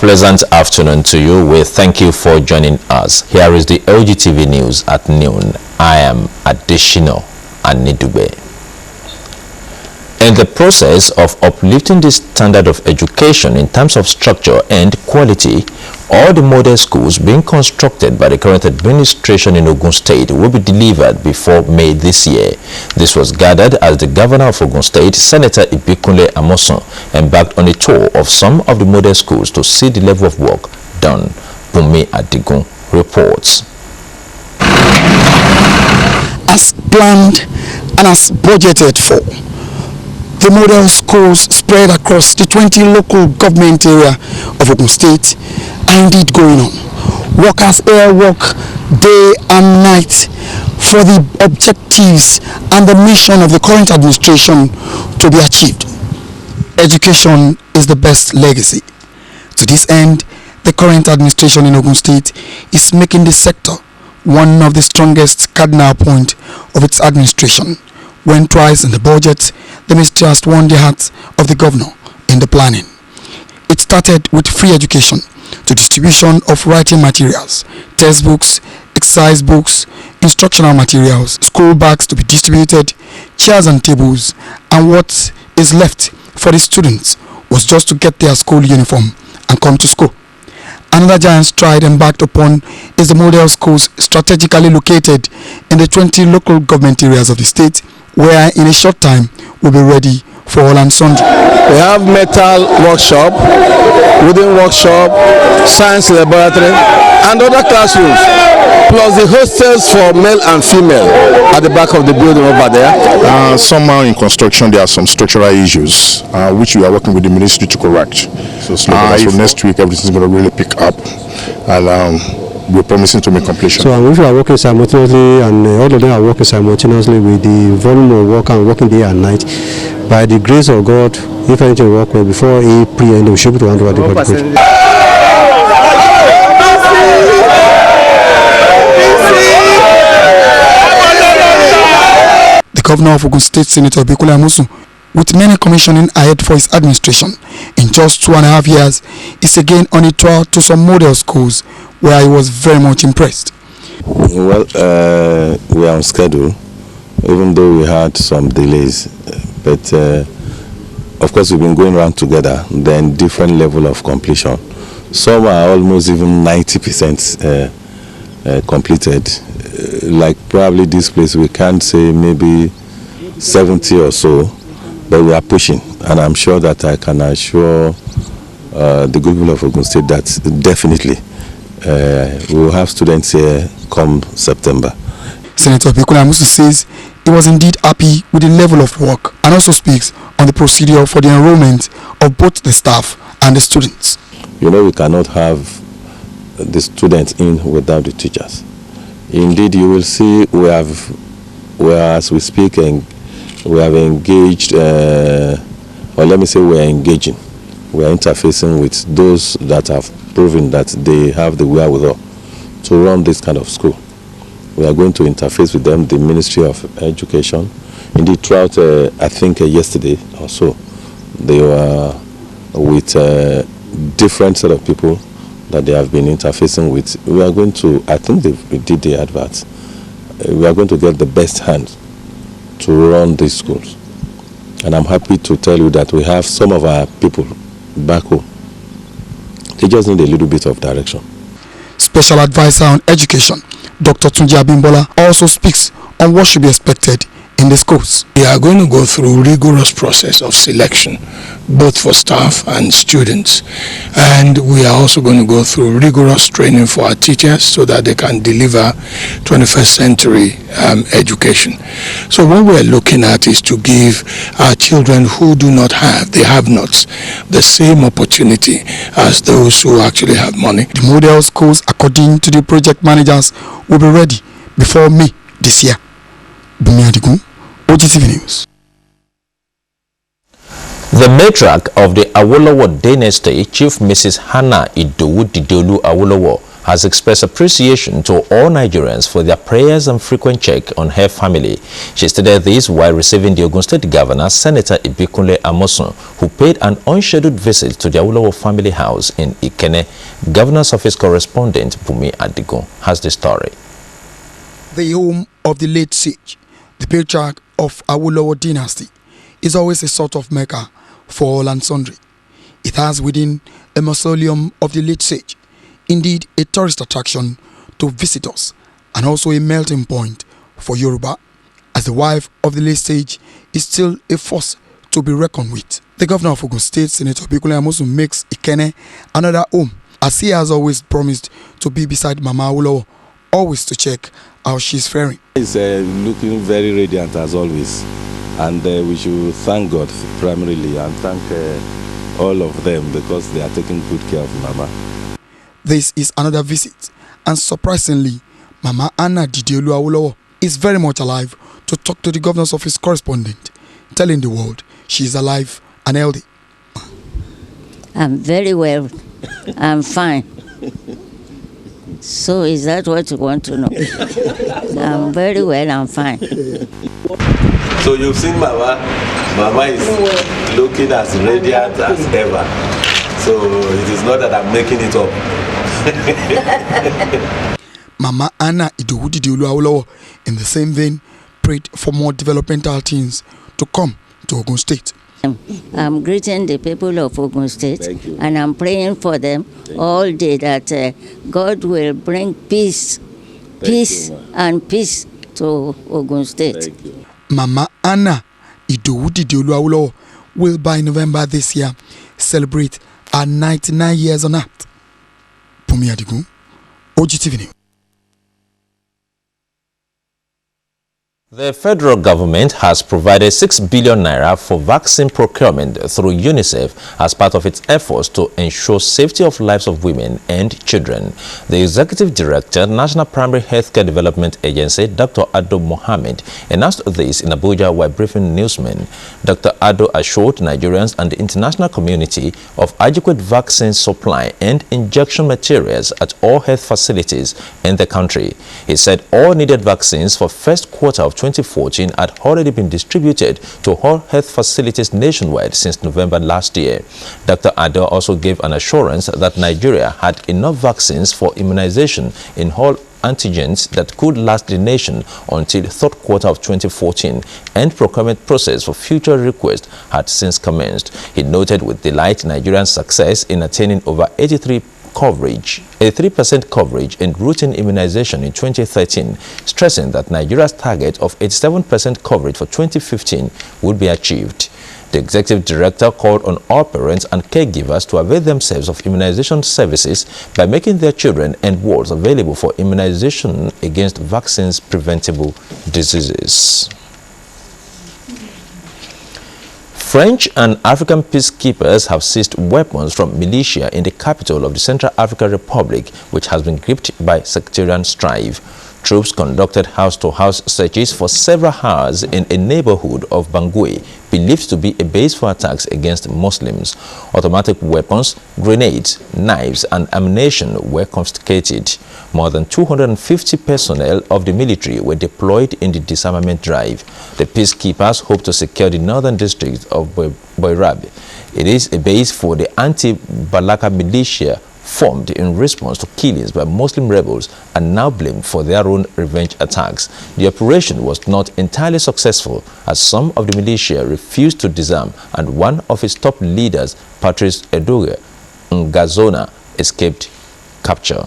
pleasant afternoon to you. We thank you for joining us. Here is the Ogtv news at noon. I am Adesina Anidugbe. In the process of uplifting the standard of education in terms of structure and quality, all the model schools being constructed by the current administration in Ogun State will be delivered before May this year. This was gathered as the governor of Ogun State, Senator Ibikunle Amoson, embarked on a tour of some of the model schools to see the level of work done. Bumi Adigun reports. As planned and as budgeted for, the model schools spread across the 20 local government area of Ogun State are indeed going on. Workers here work day and night for the objectives and the mission of the current administration to be achieved. Education is the best legacy. To this end, the current administration in Ogun State is making the sector one of the strongest cardinal points of its administration, when twice in the budget, the ministry has won the heart of the governor in the planning. It started with free education to distribution of writing materials, textbooks, exercise books, instructional materials, school bags to be distributed, chairs and tables, and what is left for the students was just to get their school uniform and come to school. Another giant stride embarked upon is the model schools strategically located in the 20 local government areas of the state, where in a short time will be ready for all and sundry. We have metal workshop, wooden workshop, science laboratory, and other classrooms, plus the hostels for male and female at the back of the building over there. Somehow in construction there are some structural issues which we are working with the ministry to correct. So next week everything is going to really pick up, and we're promising to make completion. So if you are working simultaneously, and all of them are working simultaneously with the volume of work and working day and night, by the grace of God, if anything will work well before April end, we should be able to hand over the project. The governor of Ogun State, Senator Ibikunle Amoson, with many commissioning ahead for his administration in just 2.5 years, is again on a tour to some model schools where he was very much impressed. Well, we are on schedule, even though we had some delays, but of course we've been going around together, then different level of completion. Some are almost even 90% completed. Like probably this place we can't say maybe 70 or so, but we are pushing, and I'm sure that I can assure the good people of Ogun State that definitely we will have students here come September. Senator Ibikunle Amoson says he was indeed happy with the level of work, and also speaks on the procedure for the enrollment of both the staff and the students. You know, we cannot have the students in without the teachers. Indeed, you will see we have, as we speak, we have engaged, or let me say we are engaging. We are interfacing with those that have proven that they have the wherewithal to run this kind of school. We are going to interface with them, the Ministry of Education. Indeed, throughout, I think yesterday or so, they were with different set of people that they have been interfacing with. We are going to, I think they did the adverts. We are going to get the best hand to run these schools. And I'm happy to tell you that we have some of our people back home. They just need a little bit of direction. Special Advisor on Education, Dr. Tunji Abimbola, also speaks on what should be expected in the schools. We are going to go through rigorous process of selection, both for staff and students, and we are also going to go through rigorous training for our teachers so that they can deliver 21st century education. So what we're looking at is to give our children who do not have, the have-nots, the same opportunity as those who actually have money. The model schools, according to the project managers, will be ready before May this year. Bumi Adigun, Ogtv News. The matriarch of the Awolowo dynasty, Chief Mrs. Hannah Idowu Dideolu Awolowo, has expressed appreciation to all Nigerians for their prayers and frequent check on her family. She stated this while receiving the Ogun State Governor, Senator Ibikunle Amosun, who paid an unscheduled visit to the Awolowo family house in Ikene. Governor's office correspondent Bumi Adigun has the story. The home of the late sage, the patriarch of Awolowo dynasty, is always a sort of mecca for all and sundry. It has within a mausoleum of the late sage, indeed a tourist attraction to visitors and also a melting point for Yoruba, as the wife of the late sage is still a force to be reckoned with. The governor of Ogun State, Senator Ibikunle Amosun, makes Ikene another home, as he has always promised to be beside Mama Awolowo, always to check how she's faring. He's looking very radiant as always, and we should thank God primarily and thank all of them because they are taking good care of Mama. This is another visit, and surprisingly, Mama Anna Didiolu Awolowo is very much alive to talk to the governor's office correspondent, telling the world she is alive and healthy. I'm very well. I'm fine. So is that what you want to know? I'm very well, I'm fine. So you've seen Mama. Mama is looking as radiant as ever. So it is not that I'm making it up. Mama Anna Didiolu Awolowo, in the same vein, prayed for more developmental things to come to Ogun State. I'm greeting the people of Ogun State, and I'm praying for them all day that God will bring peace and peace to Ogun State. Mama Anna Didiolu Awolowo will by November this year celebrate her 99 years on earth. Bumi Adigun, Ogtv News. The federal government has provided 6 billion naira for vaccine procurement through UNICEF as part of its efforts to ensure safety of lives of women and children. The Executive Director, National Primary Healthcare Development Agency, Dr. Ado Mohammed, announced this in Abuja while briefing newsmen. Dr. Ado assured Nigerians and the international community of adequate vaccine supply and injection materials at all health facilities in the country. He said all needed vaccines for first quarter of 2014 had already been distributed to all health facilities nationwide since November last year. Dr. Ado also gave an assurance that Nigeria had enough vaccines for immunization in all antigens that could last the nation until third quarter of 2014, and procurement process for future requests had since commenced. He noted with delight Nigeria's success in attaining over 83% coverage in routine immunization in 2013, stressing that Nigeria's target of 87% coverage for 2015 would be achieved. The Executive Director called on all parents and caregivers to avail themselves of immunization services by making their children and wards available for immunization against vaccines preventable diseases. French and African peacekeepers have seized weapons from militia in the capital of the Central African Republic, which has been gripped by sectarian strife. Troops conducted house-to-house searches for several hours in a neighborhood of Bangui, believed to be a base for attacks against Muslims. Automatic weapons, grenades, knives, and ammunition were confiscated. More than 250 personnel of the military were deployed in the disarmament drive. The peacekeepers hope to secure the northern district of Boirab. It is a base for the anti-Balaka militia formed in response to killings by Muslim rebels and now blamed for their own revenge attacks. The operation was not entirely successful as some of the militia refused to disarm and one of its top leaders, Patrice Edoge Ngazona, escaped capture.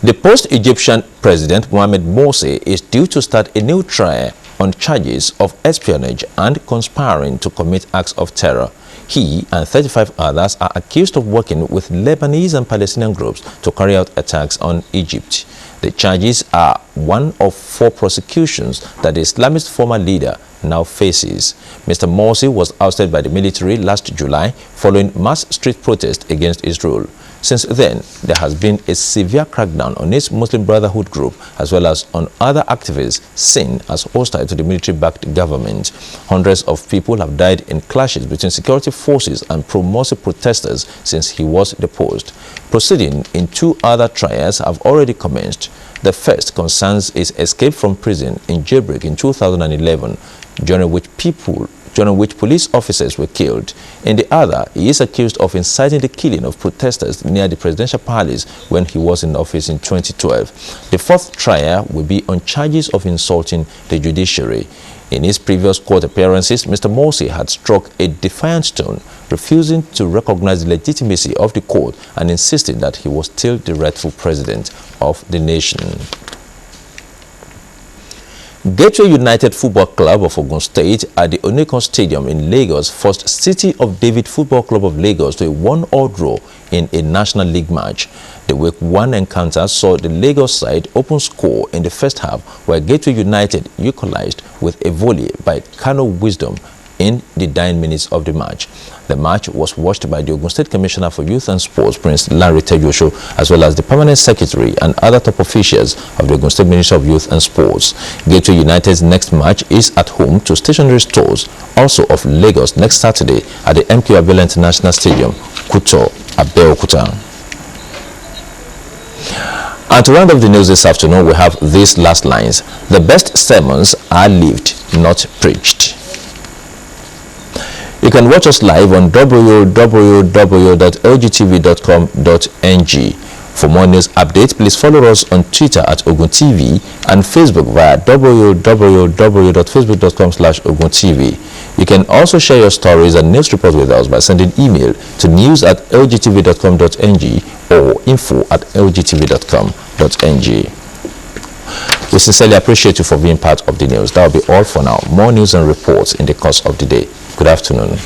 The post-Egyptian President Mohamed Morsi is due to start a new trial on charges of espionage and conspiring to commit acts of terror. He and 35 others are accused of working with Lebanese and Palestinian groups to carry out attacks on Egypt. The charges are one of 4 prosecutions that the Islamist former leader now faces. Mr. Morsi was ousted by the military last July following mass street protests against his rule. Since then, there has been a severe crackdown on its Muslim Brotherhood group as well as on other activists seen as hostile to the military-backed government. Hundreds of people have died in clashes between security forces and pro-Morsi protesters since he was deposed. Proceeding in 2 other trials have already commenced. The first concerns his escape from prison in jailbreak in 2011, during which police officers were killed. In the other, he is accused of inciting the killing of protesters near the presidential palace when he was in office in 2012. The fourth trial will be on charges of insulting the judiciary. In his previous court appearances, Mr. Morsi had struck a defiant tone, refusing to recognize the legitimacy of the court and insisting that he was still the rightful president of the nation. Gateway United Football Club of Ogun State at the Onikan Stadium in Lagos forced City of David Football Club of Lagos to a 1-1 draw in a National League match. The Week 1 encounter saw the Lagos side open score in the first half, where Gateway United equalized with a volley by Kano Wisdom in the dying minutes of the match. The match was watched by the Ogun State Commissioner for Youth and Sports, Prince Larry Tejosho, as well as the Permanent Secretary and other top officials of the Ogun State Ministry of Youth and Sports. Gateway United's next match is at home to Stationery Stores, also of Lagos, next Saturday at the MK Abiola International Stadium, Kuto, Abeokuta. And to round up the news this afternoon, we have these last lines. The best sermons are lived, not preached. You can watch us live on www.ogtv.com.ng. For more news updates, please follow us on Twitter at Ogtv and Facebook via www.facebook.com/OgunTV. You can also share your stories and news reports with us by sending email to news@lgtv.com.ng or info@lgtv.com.ng. We sincerely appreciate you for being part of the news. That will be all for now. More news and reports in the course of the day. Good afternoon.